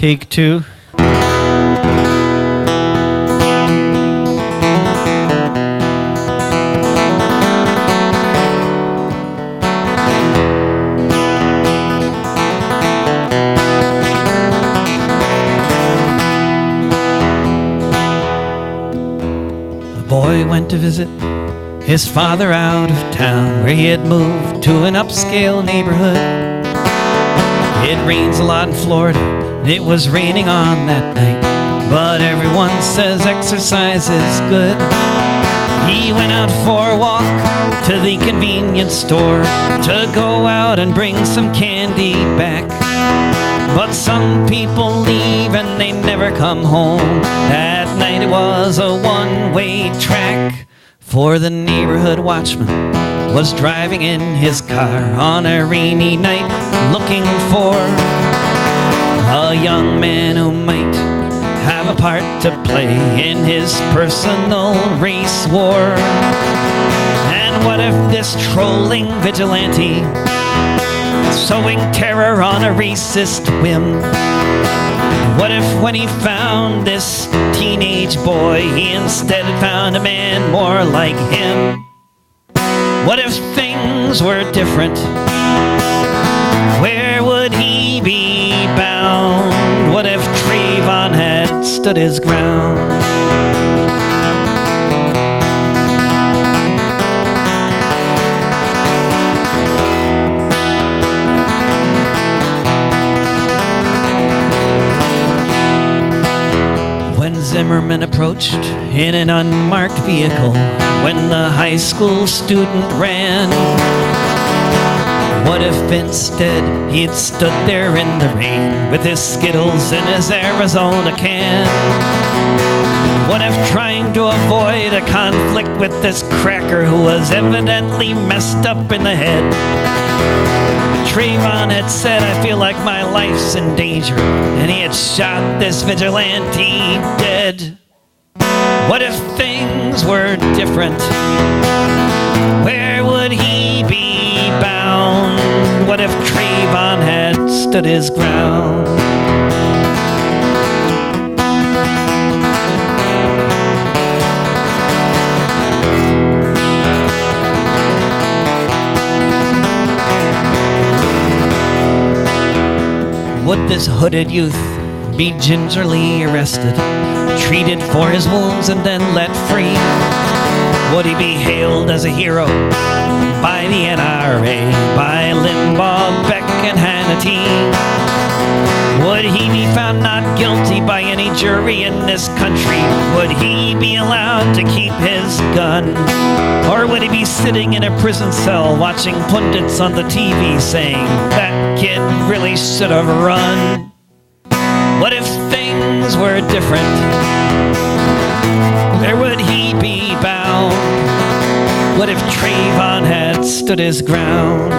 Take two. A boy went to visit his father out of town, where he had moved to an upscale neighborhood. It rains a lot in Florida, and it was raining on that night, but everyone says exercise is good. He went out for a walk to the convenience store to go out and bring some candy back. But some people leave and they never come home. That night it was a one-way track, for the neighborhood watchman was driving in his car on a rainy night, looking for a young man who might have a part to play in his personal race war. And what if this trolling vigilante, sowing terror on a racist whim, what if when he found this teenage boy, he instead found a man more like him? What if things were different? Where would he be bound? What if Trayvon had stood his ground? Zimmerman approached in an unmarked vehicle when the high school student ran. What if instead he'd stood there in the rain with his Skittles in his Arizona can? What if trying to avoid a conflict with this cracker who was evidently messed up in the head, Trayvon had said, "I feel like my life's in danger," and he had shot this vigilante dead? What if things were different? Where would he be bound? What if Trayvon had stood his ground? Would this hooded youth be gingerly arrested, treated for his wounds and then let free? Would he be hailed as a hero by the NRA, by Limbaugh, Beck, and Hannity? Would he be found not guilty by any jury in this country? Would he be allowed to keep his gun? Or would he be sitting in a prison cell watching pundits on the TV saying, "That kid really should have run"? What if things were different? Where would he be bound? What if Trayvon had stood his ground?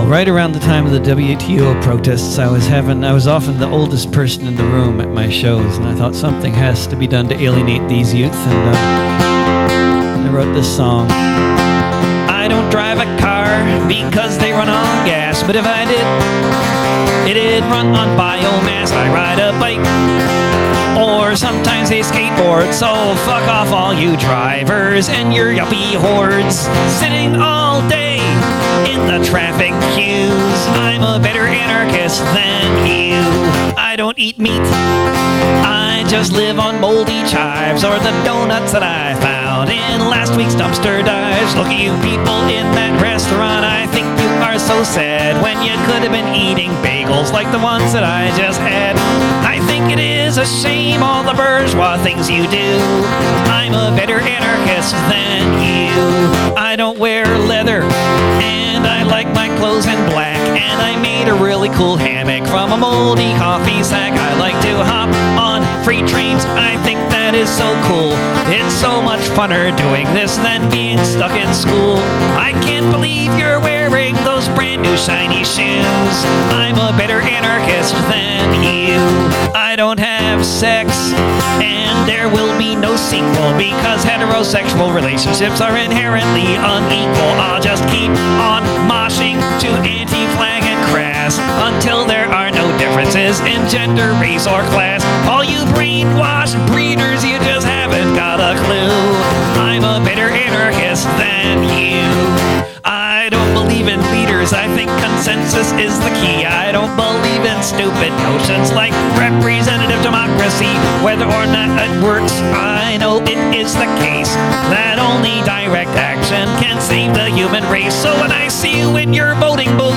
Right around the time of the WTO protests, I was often the oldest person in the room at my shows, and I thought something has to be done to alienate these youth, and I wrote this song. I don't drive a car because they run on gas, but if I did, it'd run on biomass. I ride a bike, or sometimes a skateboard, so fuck off all you drivers and your yuppie hordes sitting all day in the traffic queues. I'm a better anarchist than you. I don't eat meat, I just live on moldy chives or the donuts that I found in last week's dumpster dives. Look at you people in that restaurant, I think you are so sad when you could have been eating bagels like the ones that I just had. I think it is a shame all the bourgeois things you do. I'm a better anarchist than you. I don't wear leather and I like my clothes in black, and I made a really really cool hammock from a moldy coffee sack. I like to hop on freight trains. I think that is so cool. It's so much funner doing this than being stuck in school. I can't believe you're wearing those brand new shiny shoes. I'm a better anarchist than you. I don't have sex, and there will be no sequel because heterosexual relationships are inherently unequal. I'll just keep on moshing to Anti-Flag and Crass until there are no differences in gender, race, or class. All you brainwashed breeders, you just haven't got a clue. I'm a better anarchist than you. I don't believe in leaders, I think consensus is the key. I don't believe in stupid notions like representative democracy. Whether or not it works, I know it is the case that only direct action can save the human race. So when I see you in your voting booth,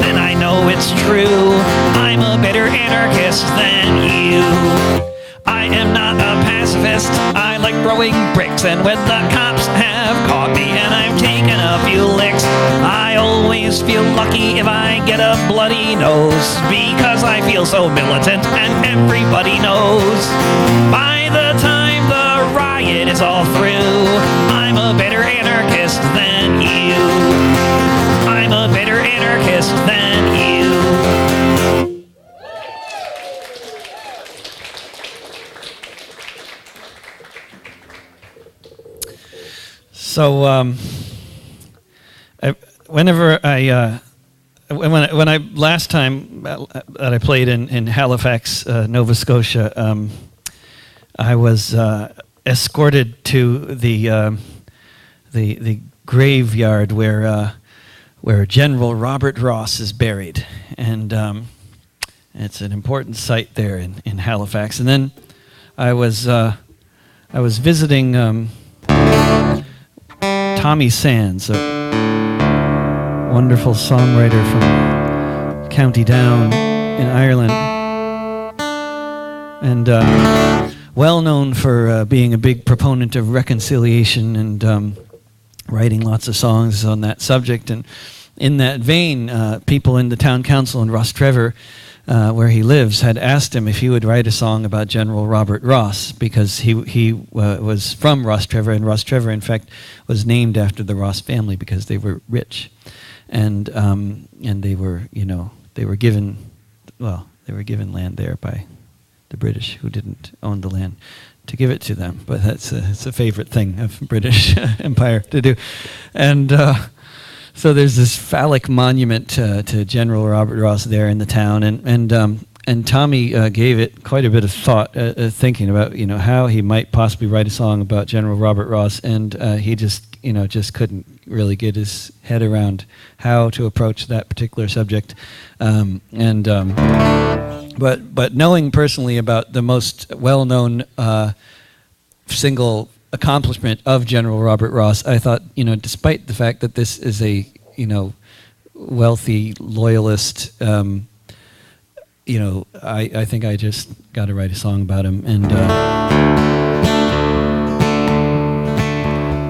then I know it's true. I'm a better anarchist than you. I am not a pacifist, I like throwing bricks, and when the cops have caught me and I've taken a few licks, I always feel lucky if I get a bloody nose, because I feel so militant and everybody knows. By the time the riot is all through, I'm a better anarchist than you. I'm a better anarchist than you. So, whenever I last time that I played in Halifax, Nova Scotia, I was escorted to the graveyard where General Robert Ross is buried, and it's an important site there in Halifax. And then I was visiting Tommy Sands, a wonderful songwriter from County Down in Ireland, and well known for being a big proponent of reconciliation and writing lots of songs on that subject. And in that vein, people in the town council in Rostrevor, where he lives, had asked him if he would write a song about General Robert Ross, because he was from Rostrevor, and Rostrevor, in fact, was named after the Ross family because they were rich, and they were given land there by the British, who didn't own the land, to give it to them. But it's a favorite thing of British Empire to do, and. So there's this phallic monument to General Robert Ross there in the town, and Tommy gave it quite a bit of thought, thinking about how he might possibly write a song about General Robert Ross, and he just couldn't really get his head around how to approach that particular subject, but knowing personally about the most well-known single accomplishment of General Robert Ross, I thought, despite the fact that this is a, wealthy loyalist, I think I just got to write a song about him. And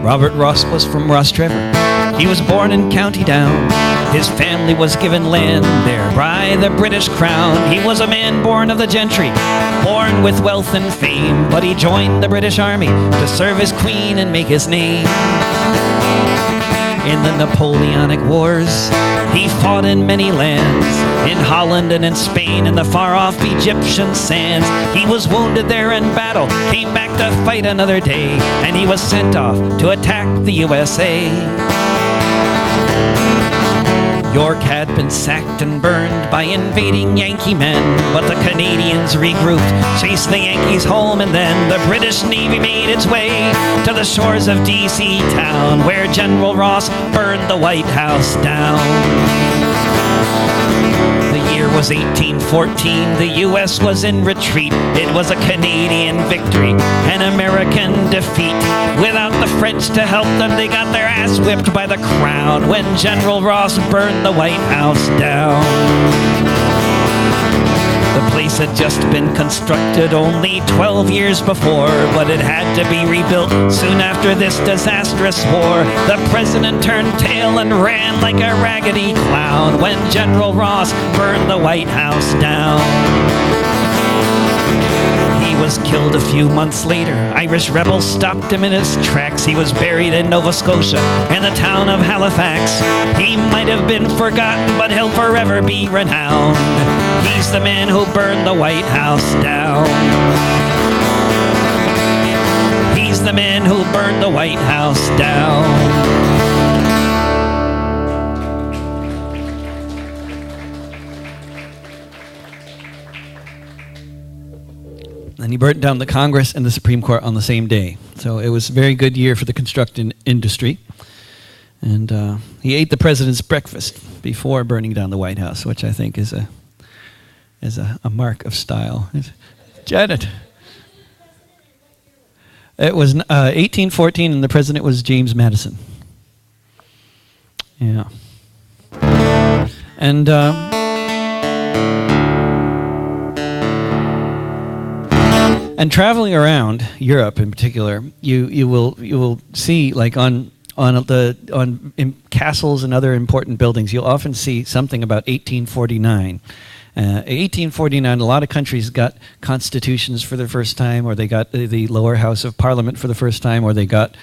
Robert Ross was from Rostrevor. He was born in County Down. His family was given land there by the British Crown. He was a man born of the gentry, born with wealth and fame, but he joined the British Army to serve his queen and make his name. In the Napoleonic Wars, he fought in many lands, in Holland and in Spain, in the far-off Egyptian sands. He was wounded there in battle, came back to fight another day, and he was sent off to attack the USA. York had been sacked and burned by invading Yankee men, but the Canadians regrouped, chased the Yankees home, and then the British Navy made its way to the shores of D.C. town, where General Ross burned the White House down. The year was 1814, the U.S. was in retreat. It was a Canadian victory, an American defeat. Without the French to help them, they got their ass whipped by the Crown when General Ross burned the White House down. The place had just been constructed only 12 years before, but it had to be rebuilt soon after this disastrous war. The president turned tail and ran like a raggedy clown when General Ross burned the White House down. He was killed a few months later. Irish rebels stopped him in his tracks. He was buried in Nova Scotia in the town of Halifax. He might have been forgotten, but he'll forever be renowned. He's the man who burned the White House down. He's the man who burned the White House down. And he burnt down the Congress and the Supreme Court on the same day. So it was a very good year for the construction industry. And he ate the president's breakfast before burning down the White House, which I think is a mark of style. Janet. It was 1814, and the president was James Madison. Yeah. And traveling around Europe in particular, you will see, like in castles and other important buildings, you'll often see something about 1849. 1849, a lot of countries got constitutions for the first time, or they got the lower house of parliament for the first time, or they got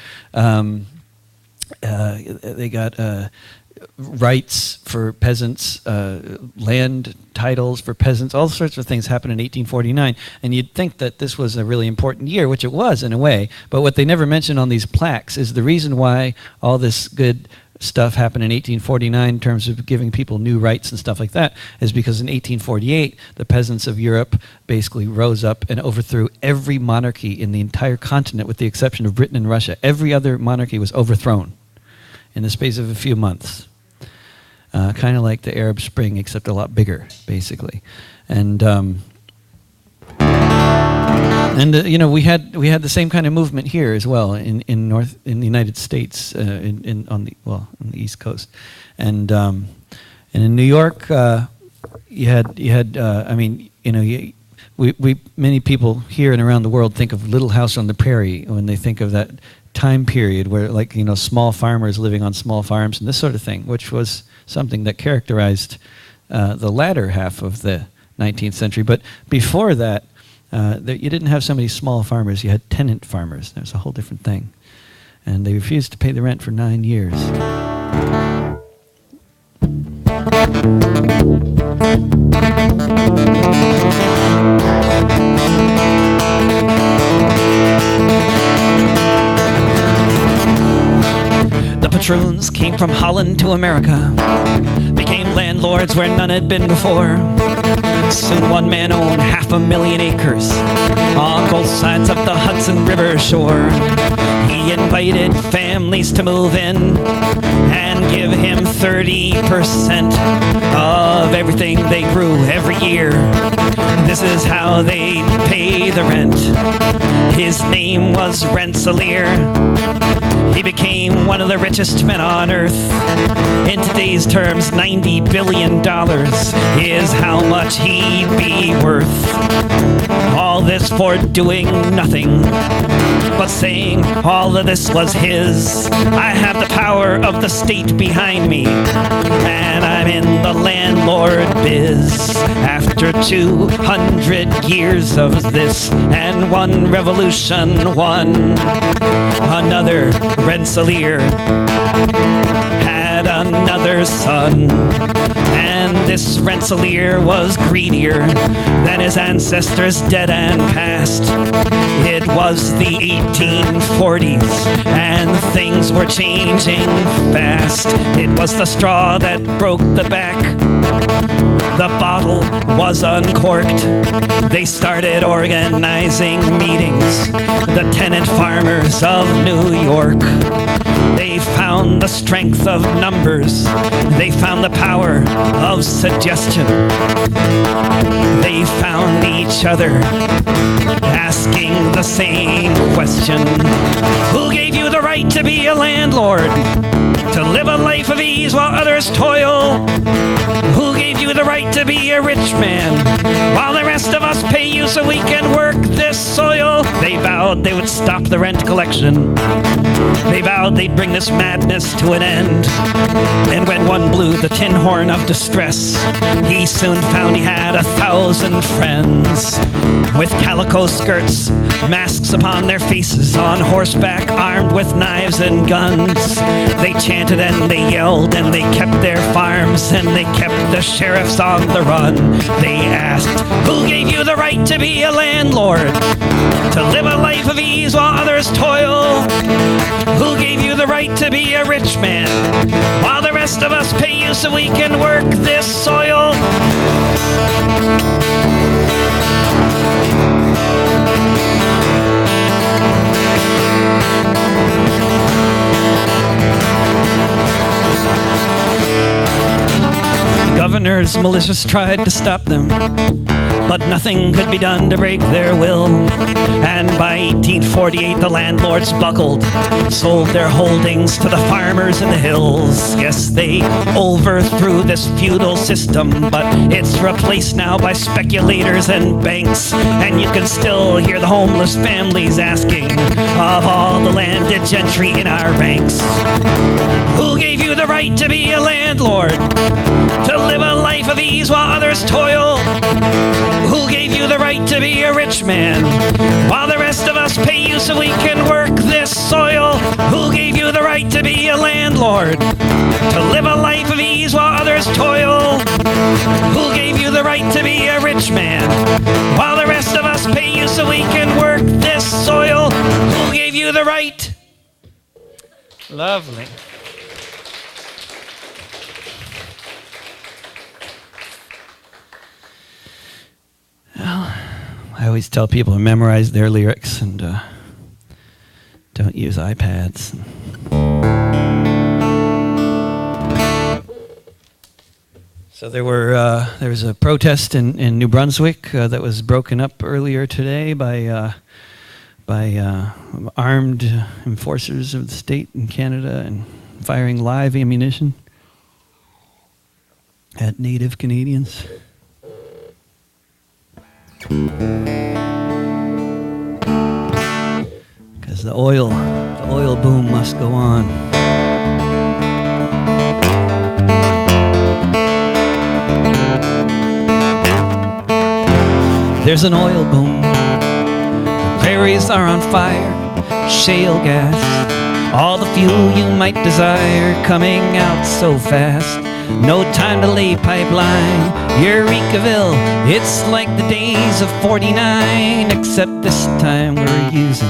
rights for peasants, land titles for peasants, all sorts of things happened in 1849. And you'd think that this was a really important year, which it was in a way, but what they never mention on these plaques is the reason why all this good stuff happened in 1849 in terms of giving people new rights and stuff like that is because in 1848 the peasants of Europe basically rose up and overthrew every monarchy in the entire continent with the exception of Britain and Russia. Every other monarchy was overthrown in the space of a few months. Kind of like the Arab Spring, except a lot bigger, basically. And you know, we had the same kind of movement here as well in the United States, on the East Coast, and in New York, you had I mean, you know, we many people here and around the world think of Little House on the Prairie when they think of that time period where, like, you know, small farmers living on small farms and this sort of thing, which was something that characterized the latter half of the 19th century. But before that, you didn't have so many small farmers. You had tenant farmers. That was a whole different thing. And they refused to pay the rent for 9 years. The patroons came from Holland to America, became landlords where none had been before. Soon one man owned 500,000 acres on both sides of the Hudson River shore. He invited families to move in and give him 30% of everything they grew every year. This is how they pay the rent. His name was Rensselaer. He became one of the richest men on earth. In today's terms, $90 billion is how much he'd be worth. All this for doing nothing but saying all of this was his. I have the power of the state behind me, and I'm in the landlord biz. After 200 years of this and one revolution won, another Rensselaer had another son. And this Rensselaer was greedier than his ancestors dead and past. It was the 1840s and things were changing fast. It was the straw that broke the back. The bottle was uncorked. They started organizing meetings, the tenant farmers of New York. They found the strength of numbers. They found the power of suggestion. They found each other asking the same question. Who gave you the right to be a landlord? To live a life of ease while others toil? Who gave you the right to be a rich man, while the rest of us pay you so we can work this soil? They vowed they would stop the rent collection. They vowed they'd bring this madness to an end. And when one blew the tin horn of distress, he soon found he had 1,000 friends. With calico skirts, masks upon their faces, on horseback, armed with knives and guns. They chanted and they yelled and they kept their farms, and they kept the sheriffs on the run. They asked, who gave you the right to be a landlord, to live a life of ease while others toil? Who gave you the right to be a rich man, while the rest of us pay you so we can work this soil? Governor's militias tried to stop them, but nothing could be done to break their will. And by 1848 the landlords buckled, sold their holdings to the farmers in the hills. Yes, they overthrew this feudal system, but it's replaced now by speculators and banks. And you can still hear the homeless families asking of all the landed gentry in our ranks, who gave you the right to be a landlord, to live a life of ease while others toil? Who gave you the right to be a rich man, while the rest of us pay you so we can work this soil? Who gave you the right to be a landlord, to live a life of ease while others toil? Who gave you the right to be a rich man, while the rest of us pay you so we can work this soil? Who gave you the right? Lovely. Well, I always tell people to memorize their lyrics and don't use iPads. So there was a protest in New Brunswick that was broken up earlier today by armed enforcers of the state in Canada and firing live ammunition at Native Canadians. Because the oil boom must go on. There's an oil boom. The prairies are on fire. Shale gas, all the fuel you might desire, coming out so fast. No time to lay pipeline. Eurekaville, it's like the days of 49, except this time we're using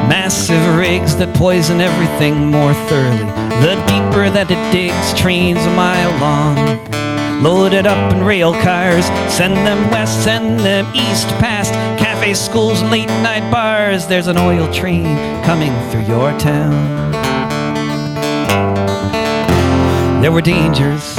massive rigs that poison everything more thoroughly. The deeper that it digs, trains a mile long, loaded up in rail cars, send them west, send them east, past cafes, schools, and late night bars. There's an oil train coming through your town. There were dangers,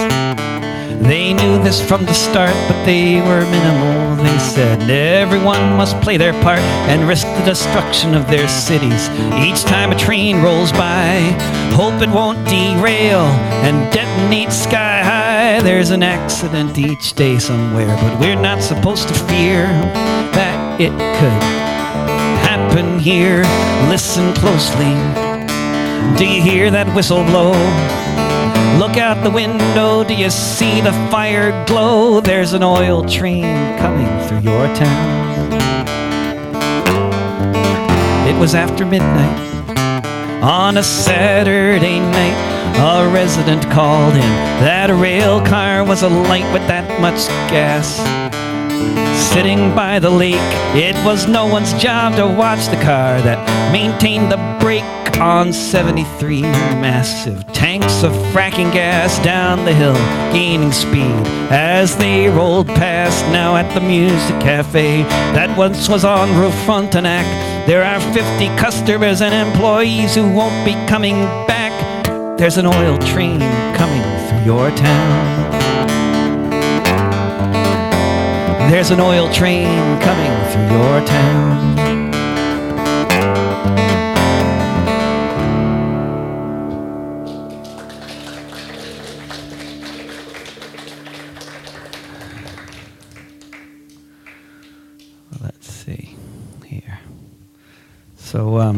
they knew this from the start, but they were minimal. They said everyone must play their part and risk the destruction of their cities. Each time a train rolls by, hope it won't derail and detonate sky high. There's an accident each day somewhere, but we're not supposed to fear that it could happen here. Listen closely, do you hear that whistle blow? Look out the window, do you see the fire glow? There's an oil train coming through your town. It was after midnight on a Saturday night. A resident called in that a rail car was alight with that much gas. Sitting by the lake, it was no one's job to watch the car that maintained the brake on 73. Massive tanks of fracking gas down the hill, gaining speed as they rolled past. Now at the music cafe that once was on Roof Frontenac, there are 50 customers and employees who won't be coming back. There's an oil train coming through your town. There's an oil train coming through your town. see here. So, a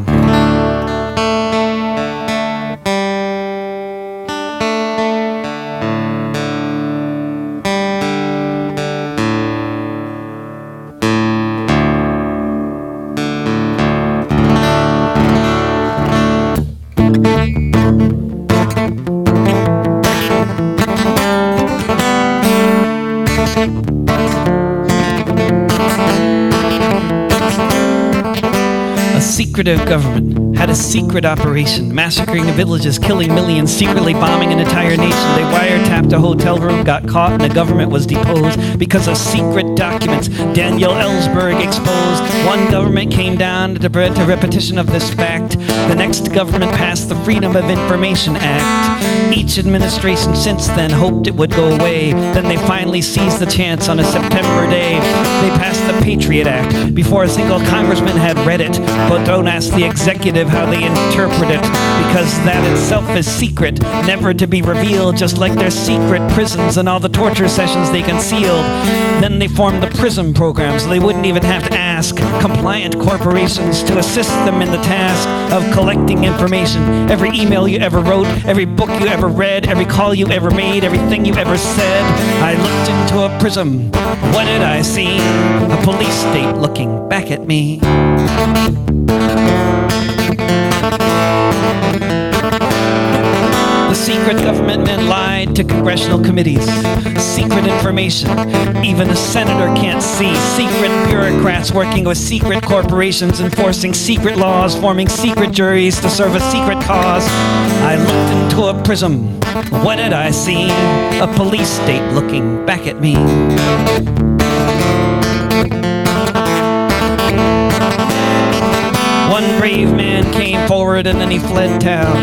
secretive government had a secret operation, massacring villages, killing millions, secretly bombing an entire nation. They wiretapped a hotel room, got caught, and the government was deposed because of secret documents. Daniel Ellsberg exposed. One government came down to repetition of this fact. The next government passed the Freedom of Information Act. Each administration since then hoped it would go away. Then they finally seized the chance on a September day. They passed the Patriot Act before a single congressman had read it. But don't ask the executive how they interpret it, because that itself is secret, never to be revealed, just like their secret prisons and all the torture sessions they concealed. Then they formed the Prism program so they wouldn't even have to ask compliant corporations to assist them in the task of collecting information. Every email you ever wrote, every book you ever read, every call you ever made, everything you ever said. I looked into a prism. What did I see? A police state looking back at me. The secret government men lied to congressional committees. Secret information even a senator can't see. Secret bureaucrats working with secret corporations, enforcing secret laws, forming secret juries to serve a secret cause. I looked into a prism. What did I see? A police state looking back at me. One brave man came forward and then he fled town.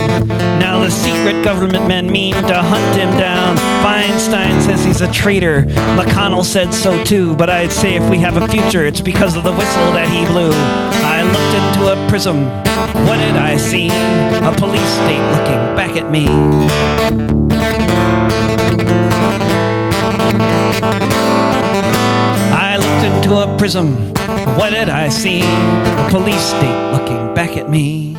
Now the secret government men mean to hunt him down. Feinstein says he's a traitor. McConnell said so too. But I'd say if we have a future, it's because of the whistle that he blew. I looked into a prism. What did I see? A police state looking back at me. I looked into a prism. What did I see? A police state looking back at me.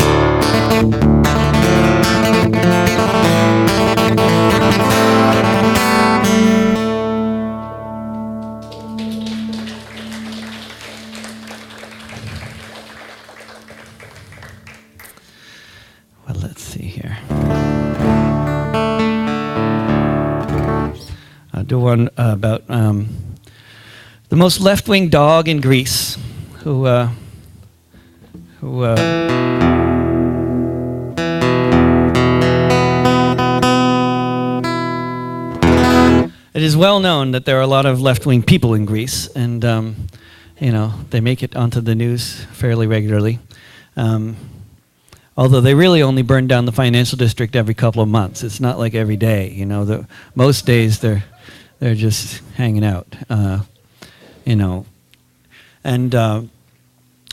Well, let's see here. I'll do one about the most left-wing dog in Greece, who it is well known that there are a lot of left-wing people in Greece, and you know, they make it onto the news fairly regularly. Although they really only burn down the financial district every couple of months. It's not like every day. You know, most days they're just hanging out. You know, and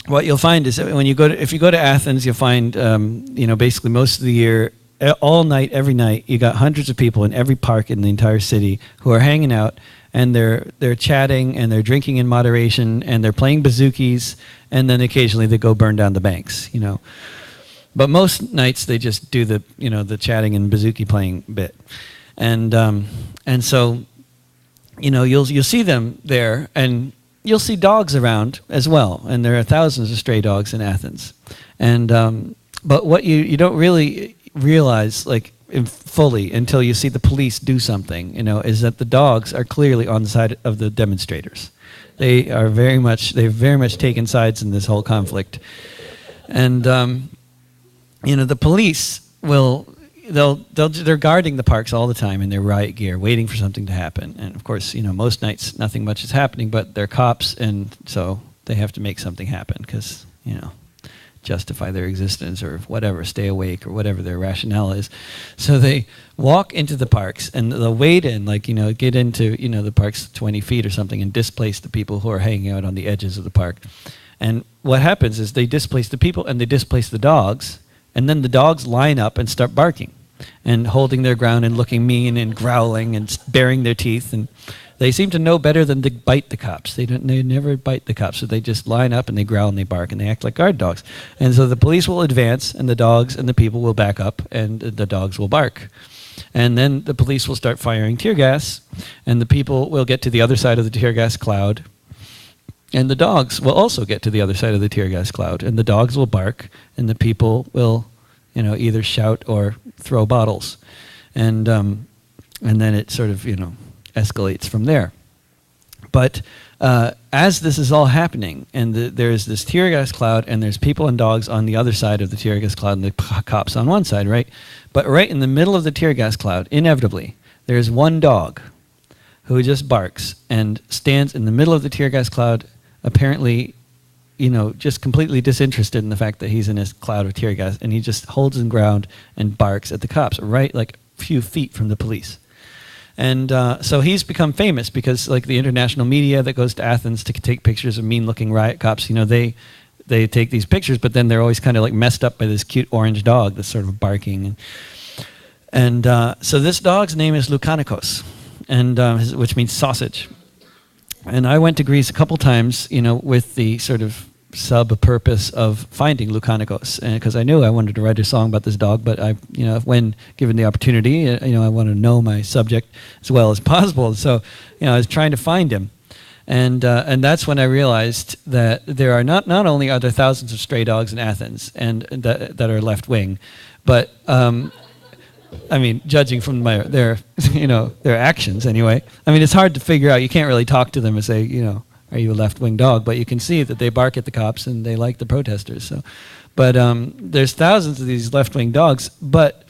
what you'll find is that when you if you go to Athens, you'll find you know, basically most of the year, all night, every night, you got hundreds of people in every park in the entire city who are hanging out, and they're chatting and they're drinking in moderation and they're playing bazookies, and then occasionally they go burn down the banks. You know, but most nights they just do the, you know, the chatting and bazooki playing bit, and so, you know, you'll see them there, and you'll see dogs around as well, and there are thousands of stray dogs in Athens, and but what you don't really realize, like, fully until you see the police do something, you know, is that the dogs are clearly on the side of the demonstrators. They've very much taken sides in this whole conflict, and you know, the police they're guarding the parks all the time in their riot gear, waiting for something to happen. And of course, you know, most nights nothing much is happening, but they're cops, and so they have to make something happen because, you know, justify their existence or whatever, stay awake or whatever their rationale is. So they walk into the parks and they'll wade in, like, you know, get into, you know, the parks 20 feet or something and displace the people who are hanging out on the edges of the park. And what happens is they displace the people and they displace the dogs, and then the dogs line up and start barking and holding their ground and looking mean and growling and baring their teeth. And they seem to know better than to bite the cops. They never bite the cops, so they just line up and they growl and they bark and they act like guard dogs. And so the police will advance, and the dogs and the people will back up, and the dogs will bark. And then the police will start firing tear gas, and the people will get to the other side of the tear gas cloud, and the dogs will also get to the other side of the tear gas cloud, and the dogs will bark, and the people will, either shout or throw bottles, and then it sort of, escalates from there. But as this is all happening, and there's this tear gas cloud, and there's people and dogs on the other side of the tear gas cloud, and the cops on one side, right? But right in the middle of the tear gas cloud, inevitably, there's one dog who just barks and stands in the middle of the tear gas cloud, apparently, just completely disinterested in the fact that he's in this cloud of tear gas, and he just holds his ground and barks at the cops, right, like a few feet from the police. And so he's become famous because, like, the international media that goes to Athens to take pictures of mean-looking riot cops, they take these pictures, but then they're always kind of like messed up by this cute orange dog that's sort of barking. And so this dog's name is Lukanikos, and which means sausage. And I went to Greece a couple times, with the sort of sub-purpose of finding Lukanikos, because I knew I wanted to write a song about this dog, but when given the opportunity, I want to know my subject as well as possible. So, I was trying to find him. And that's when I realized that there are not only are there thousands of stray dogs in Athens and that are left wing, but judging from their actions anyway. It's hard to figure out. You can't really talk to them and say, are you a left wing dog? But you can see that they bark at the cops and they like the protesters. So, but there's thousands of these left wing dogs. But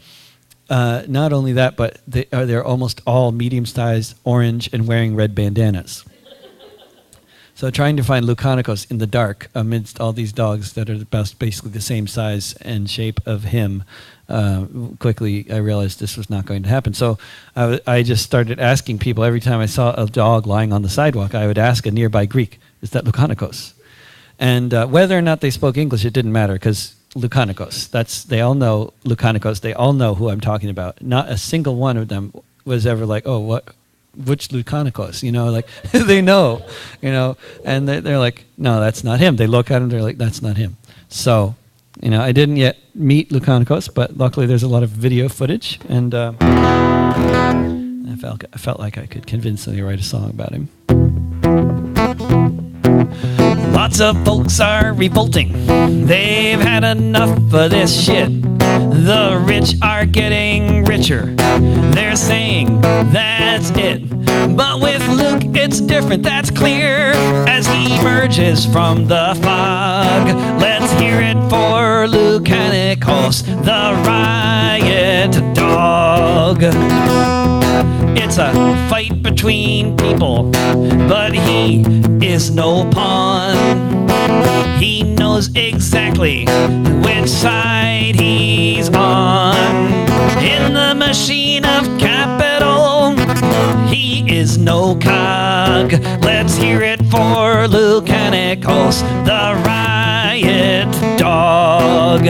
not only that, but they're almost all medium-sized, orange, and wearing red bandanas. So trying to find Lukanikos in the dark amidst all these dogs that are basically the same size and shape of him, quickly I realized this was not going to happen. So I just started asking people every time I saw a dog lying on the sidewalk, I would ask a nearby Greek, is that Lukanikos? And whether or not they spoke English, it didn't matter, because Lukanikos, they all know Lukanikos, they all know who I'm talking about. Not a single one of them was ever like, oh, what? Which Lukanikos, they know, and they're like, no, that's not him. They look at him, they're like, that's not him. So, I didn't yet meet Lukanikos, but luckily there's a lot of video footage, and I felt like I could convincingly write a song about him. Lots of folks are revolting. They've had enough of this shit. The rich are getting richer. They're saying that's it. But with Luke, it's different, that's clear. As he emerges from the fog, let's hear it for Lukanikos, the Riot Dog. It's a fight between people, but he is no pawn. He knows exactly which side he's on. In the machine of capital, he is no cog. Let's hear it for Lukanikos, the Riot Dog.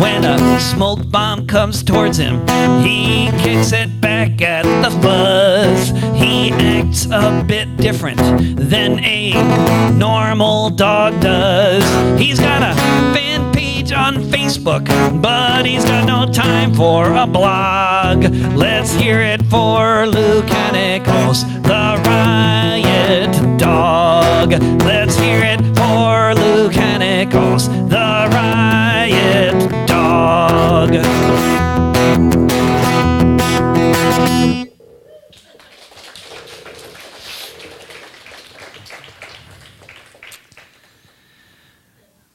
When a smoke bomb comes towards him, he kicks it back at the fuzz. He acts a bit different than a normal dog does. He's got a fan page on Facebook, but he's got no time for a blog. Let's hear it for Lukanikos, the Riot Dog. Let's hear it for Lukanikos, the Riot Dog.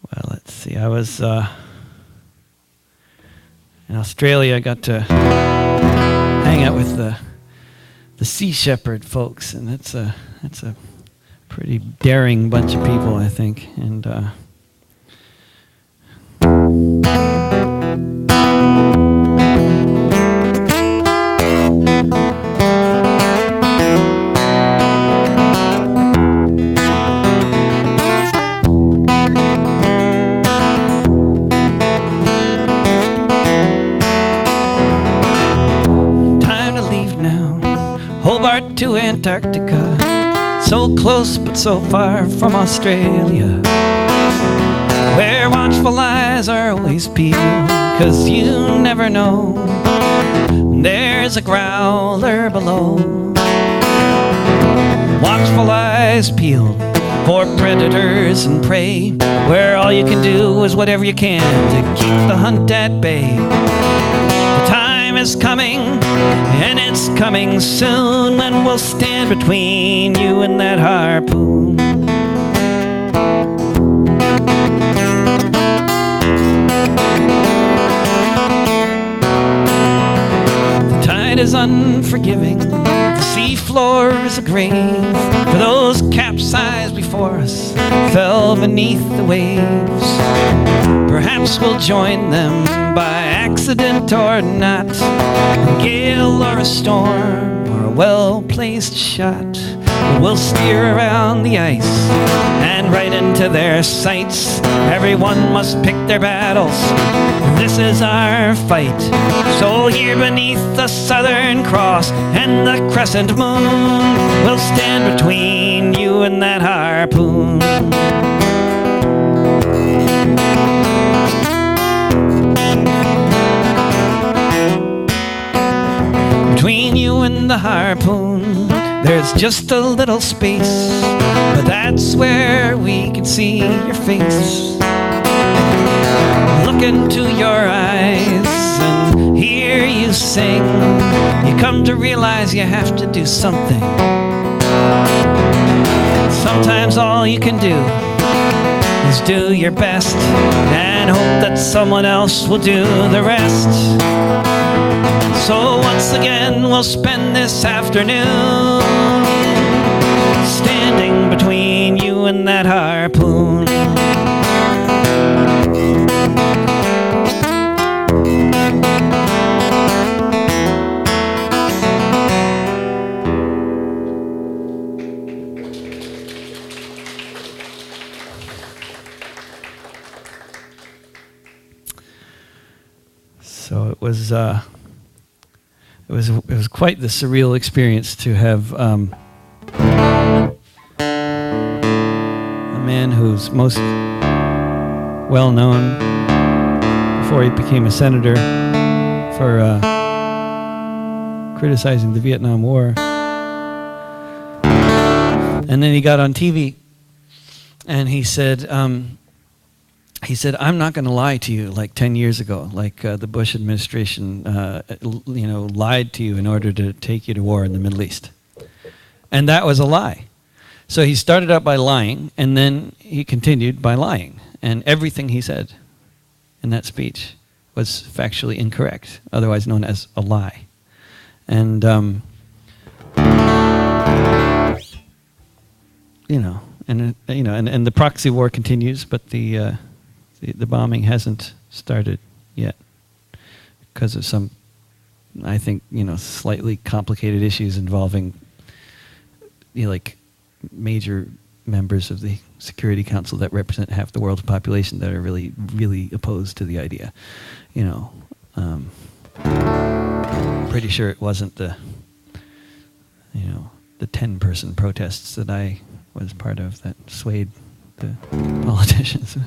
Well, let's see. I was in Australia. I got to hang out with the Sea Shepherd folks, and that's a pretty daring bunch of people, I think. And to Antarctica, so close but so far from Australia, where watchful eyes are always peeled, 'cause you never know, there's a growler below. Watchful eyes peeled for predators and prey, where all you can do is whatever you can to keep the hunt at bay. The time is coming, and it's coming soon, when we'll stand between you and that harpoon. The tide is unforgiving, the sea floor is a grave, for those capsized before us fell beneath the waves. Perhaps we'll join them by accident or not, a gale or a storm or a well-placed shot. We'll steer around the ice and right into their sights. Everyone must pick their battles. This is our fight. So here beneath the Southern Cross and the crescent moon, we'll stand between you and that harpoon. Between you and the harpoon, there's just a little space, but that's where we can see your face. Look into your eyes and hear you sing. You come to realize you have to do something. Sometimes all you can do is do your best and hope that someone else will do the rest. So once again we'll spend this afternoon standing between you and that harpoon. So it was quite the surreal experience to have a man who's most well known before he became a senator for criticizing the Vietnam War, and then he got on TV and he said, I'm not going to lie to you like 10 years ago, like the Bush administration, lied to you in order to take you to war in the Middle East. And that was a lie. So he started out by lying, and then he continued by lying. And everything he said in that speech was factually incorrect, otherwise known as a lie. And, and the proxy war continues, but the bombing hasn't started yet because of some, I think, slightly complicated issues involving, like major members of the Security Council that represent half the world's population that are really, really opposed to the idea. Pretty sure it wasn't the 10-person protests that I was part of that swayed the politicians.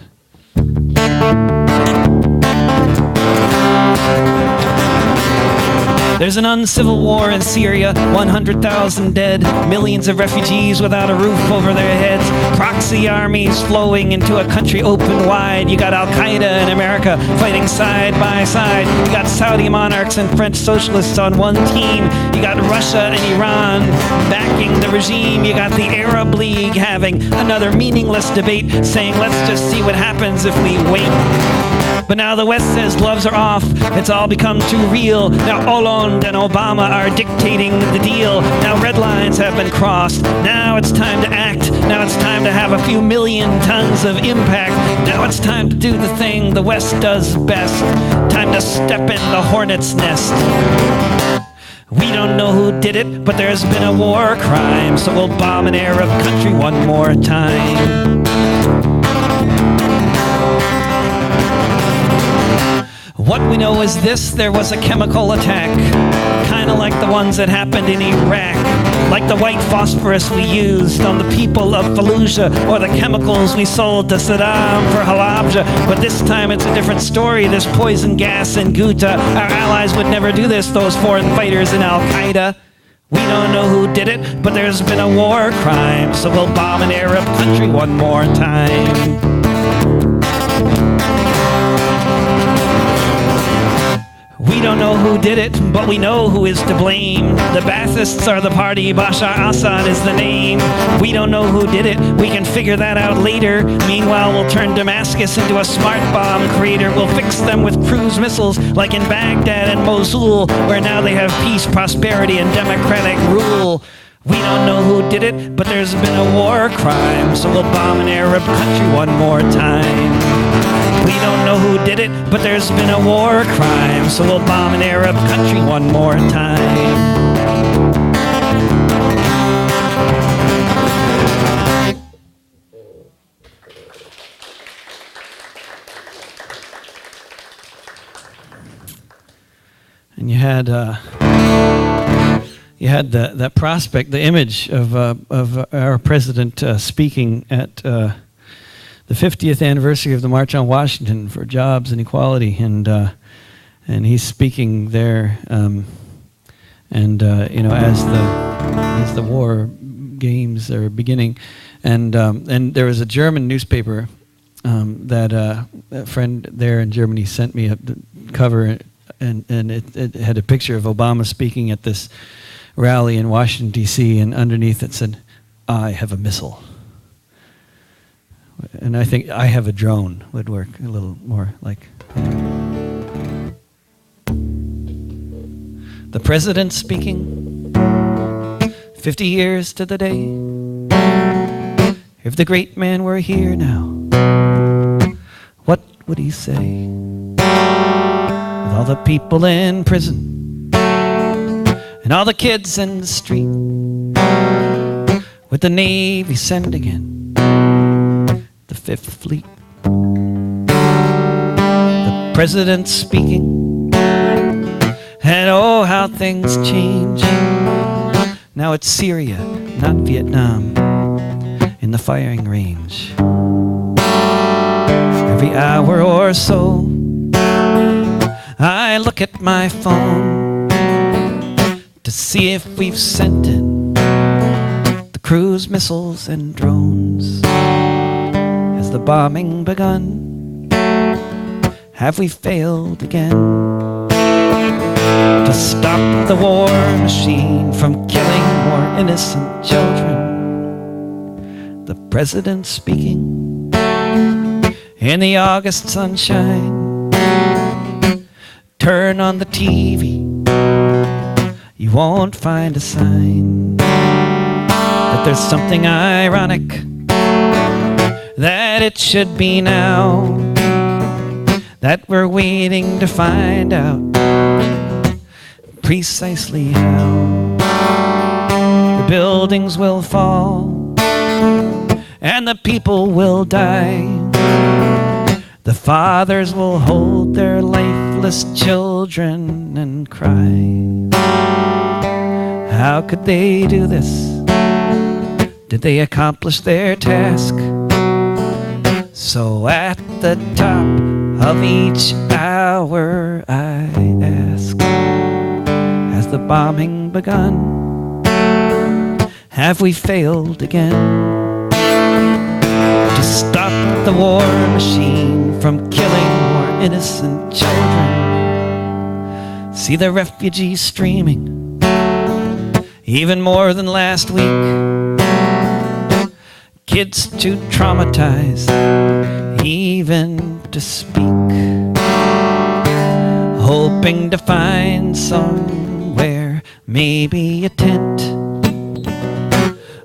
There's an uncivil war in Syria, 100,000 dead, millions of refugees without a roof over their heads, proxy armies flowing into a country open wide. You got Al-Qaeda in America fighting side by side. You got Saudi monarchs and French socialists on one team. You got Russia and Iran backing the regime. You got the Arab League having another meaningless debate, saying let's just see what happens if we wait. But now the West says gloves are off. It's all become too real. Now Hollande and Obama are dictating the deal. Now red lines have been crossed. Now it's time to act. Now it's time to have a few million tons of impact. Now it's time to do the thing the West does best. Time to step in the hornet's nest. We don't know who did it, but there's been a war crime, so we'll bomb an Arab country one more time. What we know is this: there was a chemical attack, kind of like the ones that happened in Iraq. like the white phosphorus we used on the people of Fallujah, or the chemicals we sold to Saddam for Halabja. But this time it's a different story. There's poison gas in Ghouta. Our allies would never do this, those foreign fighters in Al-Qaeda. We don't know who did it, but there's been a war crime, so we'll bomb an Arab country one more time. We don't know who did it, but we know who is to blame. The Baathists are the party, Bashar Assad is the name. We don't know who did it, we can figure that out later. Meanwhile, we'll turn Damascus into a smart bomb creator. We'll fix them with cruise missiles, like in Baghdad and Mosul, where now they have peace, prosperity, and democratic rule. We don't know who did it, but there's been a war crime, so we'll bomb an Arab country one more time. We don't know who did it, but there's been a war crime, so we'll bomb an Arab country one more time. And you had that prospect, the image of our president speaking at the 50th anniversary of the March on Washington for Jobs and Equality, and he's speaking there, as the war games are beginning, and there was a German newspaper that a friend there in Germany sent me a cover, and it had a picture of Obama speaking at this rally in Washington, D.C., and underneath it said, "I have a missile." And I think "I have a drone" would work a little more like. The president speaking, 50 years to the day. If the great man were here now, what would he say? With all the people in prison, and all the kids in the street, with the Navy sending in the Fifth Fleet. The president speaking, and oh, how things change. Now it's Syria, not Vietnam, in the firing range. Every hour or so, I look at my phone to see if we've sent in the cruise missiles and drones. Has the bombing begun? Have we failed again to stop the war machine from killing more innocent children? The president speaking in the August sunshine. Turn on the TV, you won't find a sign that there's something ironic, that it should be now, that we're waiting to find out precisely how the buildings will fall and the people will die. The fathers will hold their lifeless children and cry. How could they do this? Did they accomplish their task? So at the top of each hour I ask, has the bombing begun? Have we failed again to stop the war machine from killing more innocent children? See the refugees streaming, even more than last week. Kids too traumatized even to speak, hoping to find somewhere, maybe a tent,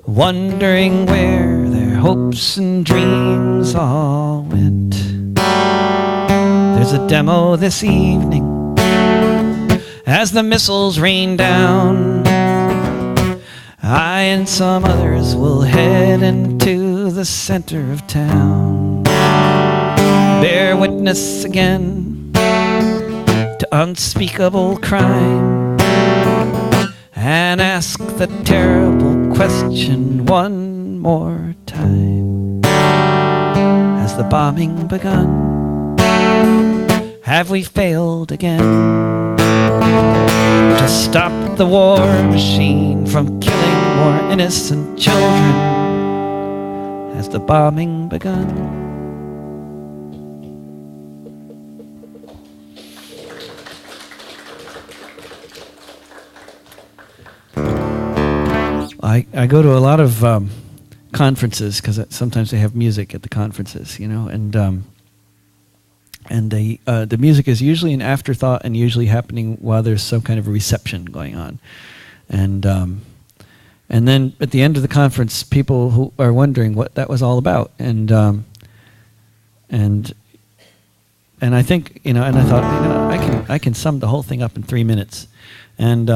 wondering where their hopes and dreams all went. There's a demo this evening as the missiles rain down. I and some others will head into the center of town, bear witness again to unspeakable crime and ask the terrible question one more time. Has the bombing begun? Have we failed again to stop the war machine from killing more innocent children? Has the bombing begun? I go to a lot of conferences because sometimes they have music at the conferences, you know, and the music is usually an afterthought and usually happening while there's some kind of a reception going on, and then at the end of the conference, people who are wondering what that was all about, and I think, you know, and I thought, you know, I can sum the whole thing up in 3 minutes, and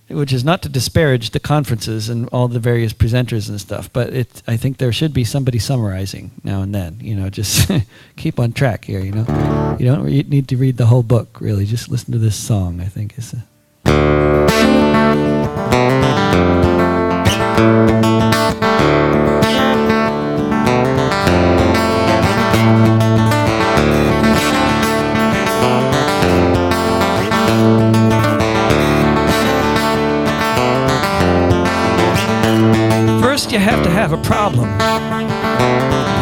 which is not to disparage the conferences and all the various presenters and stuff, but I think there should be somebody summarizing now and then, you know, just keep on track here, you know. You don't need to read the whole book, really. Just listen to this song, I think is First, you have to have a problem.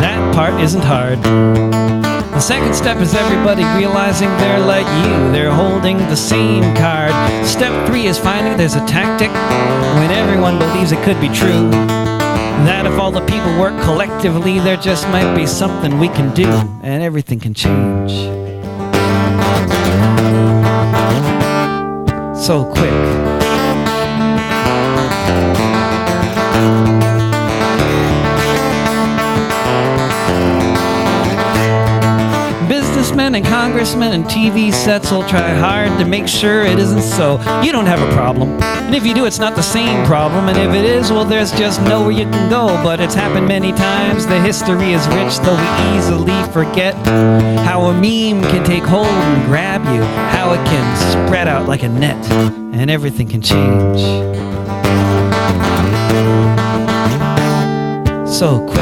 That part isn't hard. The second step is everybody realizing they're like you. They're holding the same card. Step 3 is finding there's a tactic when everyone believes it could be true. That if all the people work collectively, there just might be something we can do, and everything can change. So quick. Businessmen and congressmen and TV sets will try hard to make sure it isn't so. You don't have a problem. And if you do, it's not the same problem. And if it is, well, there's just nowhere you can go. But it's happened many times. The history is rich, though we easily forget how a meme can take hold and grab you, how it can spread out like a net, and everything can change so quick.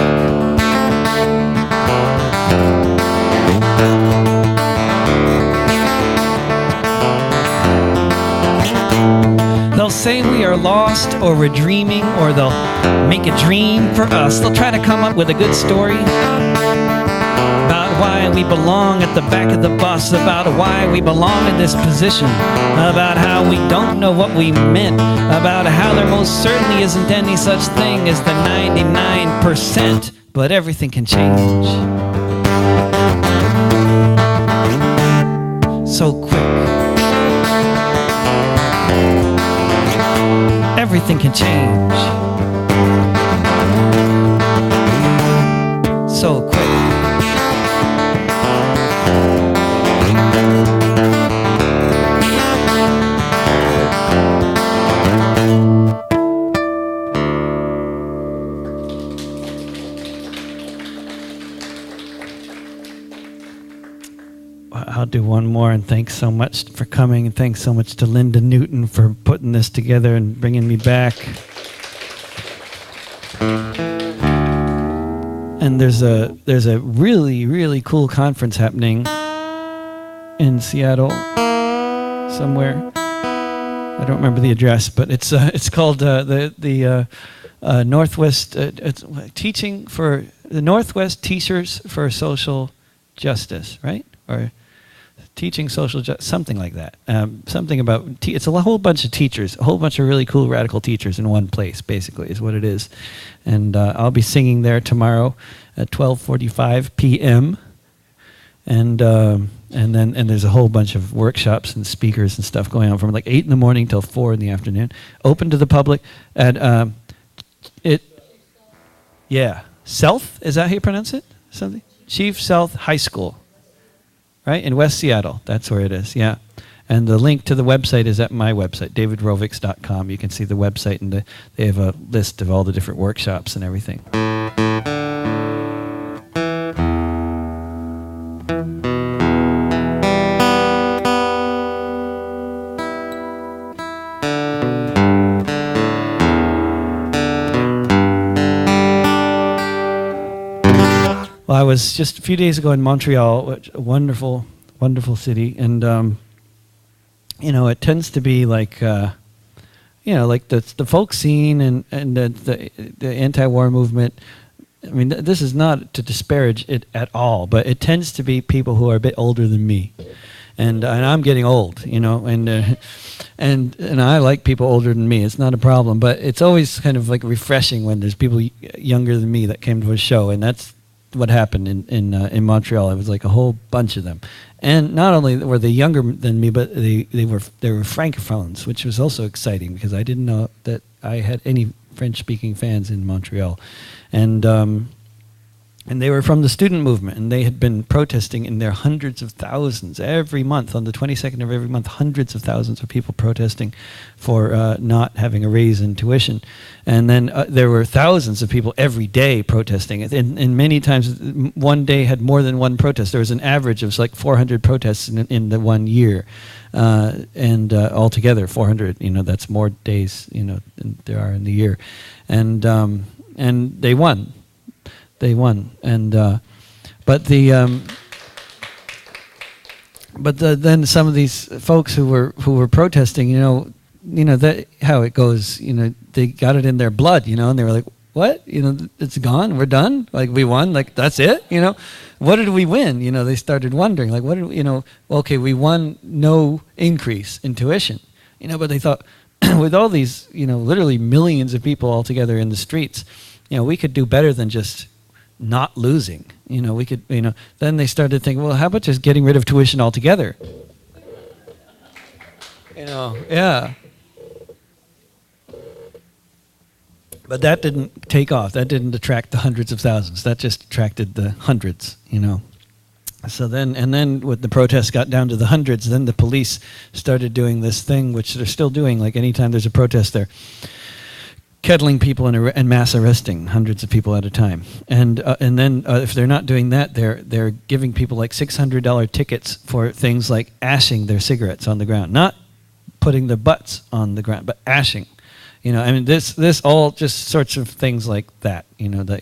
They'll say we are lost or we're dreaming, or they'll make a dream for us. They'll try to come up with a good story about why we belong at the back of the bus, about why we belong in this position, about how we don't know what we meant, about how there most certainly isn't any such thing as the 99%, but everything can change so quick. Everything can change so quick. I'll do one more, and thanks so much for coming, and thanks so much to Linda Newton for putting this together and bringing me back. And there's a really, really cool conference happening in Seattle somewhere. I don't remember the address, but it's called the Northwest it's Teaching for the Northwest Teachers for Social Justice, right? Or Teaching Social Justice, something like that. Something about it's a whole bunch of teachers, a whole bunch of really cool radical teachers in one place, basically, is what it is. And I'll be singing there tomorrow at 12:45 p.m. And there's a whole bunch of workshops and speakers and stuff going on from like 8 in the morning till 4 in the afternoon, open to the public. At South, is that how you pronounce it? Something Chief South High School. Right, in West Seattle, that's where it is, yeah. And the link to the website is at my website, davidrovics.com. You can see the website, and they have a list of all the different workshops and everything. Well, I was just a few days ago in Montreal, which a wonderful, wonderful city, and it tends to be like like the folk scene and the anti-war movement. I mean, this is not to disparage it at all, but it tends to be people who are a bit older than me, and I'm getting old, and I like people older than me. It's not a problem, but it's always kind of like refreshing when there's people younger than me that came to a show, and that's what happened in Montreal. It was like a whole bunch of them, and not only were they younger than me, but they were francophones, which was also exciting because I didn't know that I had any French-speaking fans in Montreal, and they were from the student movement, and they had been protesting in their hundreds of thousands every month. On the 22nd of every month, hundreds of thousands of people protesting for not having a raise in tuition. And then there were thousands of people every day protesting. And many times, one day had more than one protest. There was an average of like 400 protests in the 1 year. And altogether, 400, that's more days, than there are in the year. And they won. They won, then some of these folks who were protesting, that how it goes, they got it in their blood, and they were like, what, it's gone, we're done, like we won, like that's it, what did we win? They started wondering, like what did okay, we won no increase in tuition, but they thought with all these, literally millions of people all together in the streets, we could do better than just not losing, we could, then they started thinking, well, how about just getting rid of tuition altogether? Yeah. But that didn't take off. That didn't attract the hundreds of thousands. That just attracted the hundreds, So then when the protests got down to the hundreds, then the police started doing this thing, which they're still doing, like anytime there's a protest there. Kettling people and mass arresting hundreds of people at a time, and then if they're not doing that, they're giving people like $600 tickets for things like ashing their cigarettes on the ground, not putting their butts on the ground, but ashing. This all just sorts of things like that.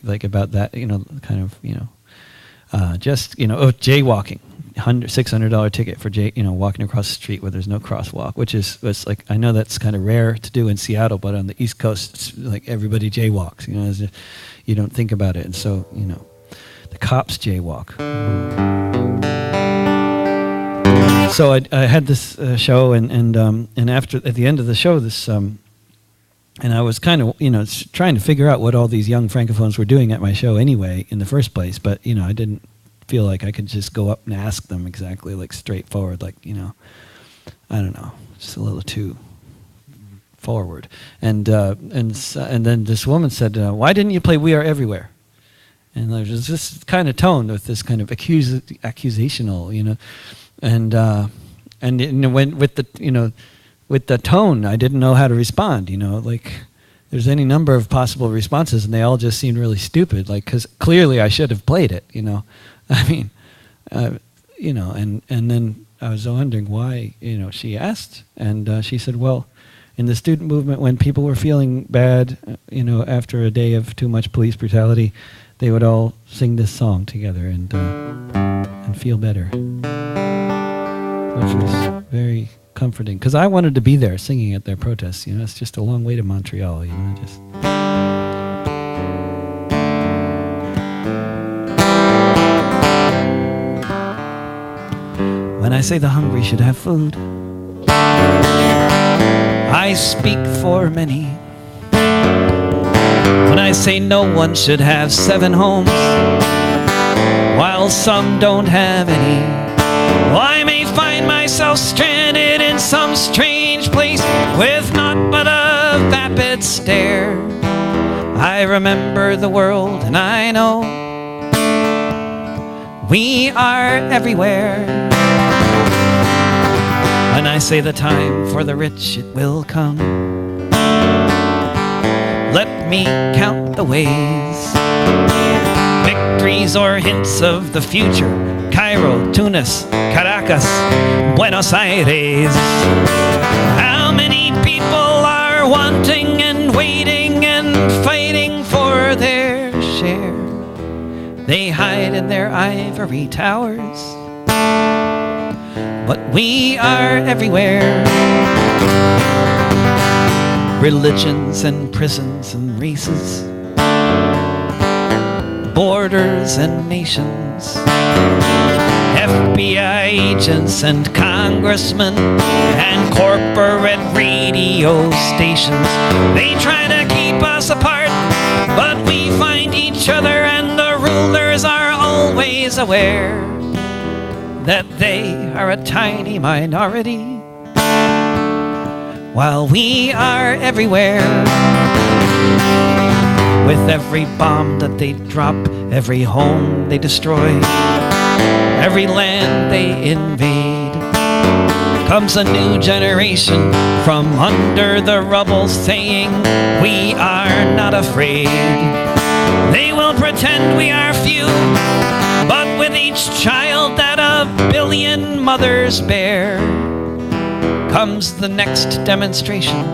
Like about that. Kind of jaywalking. $600 ticket for walking across the street where there's no crosswalk, which is like, I know that's kind of rare to do in Seattle, but on the East Coast, it's like everybody jaywalks. You don't think about it, and so the cops jaywalk. So I had this show, and after at the end of the show, this and I was kind of trying to figure out what all these young francophones were doing at my show anyway in the first place, but I didn't feel like I could just go up and ask them exactly, like straightforward, like I don't know, just a little too forward. And then this woman said, "Why didn't you play We Are Everywhere?" And there was this kind of tone with this kind of accusational, and when with the tone, I didn't know how to respond. Like there's any number of possible responses, and they all just seemed really stupid. Like because clearly I should have played it. I mean, and then I was wondering why, she asked, and she said, well, in the student movement, when people were feeling bad, after a day of too much police brutality, they would all sing this song together and feel better, which was very comforting, because I wanted to be there singing at their protests. It's just a long way to Montreal, just... When I say the hungry should have food, I speak for many. When I say no one should have 7 homes, while some don't have any, well, I may find myself stranded in some strange place with naught but a vapid stare. I remember the world and I know we are everywhere. When I say the time for the rich it will come, let me count the ways. Victories or hints of the future, Cairo, Tunis, Caracas, Buenos Aires. How many people are wanting and waiting and fighting for their share? They hide in their ivory towers, but we are everywhere. Religions and prisons and races, borders and nations, FBI agents and congressmen and corporate radio stations. They try to keep us apart, but we find each other, and the rulers are always aware that they are a tiny minority, while we are everywhere. With every bomb that they drop, every home they destroy, every land they invade, comes a new generation from under the rubble saying, we are not afraid. They will pretend we are few, but with each child that a billion mothers bear, comes the next demonstration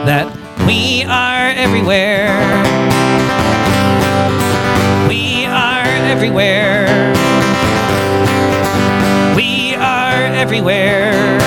that we are everywhere. We are everywhere. We are everywhere.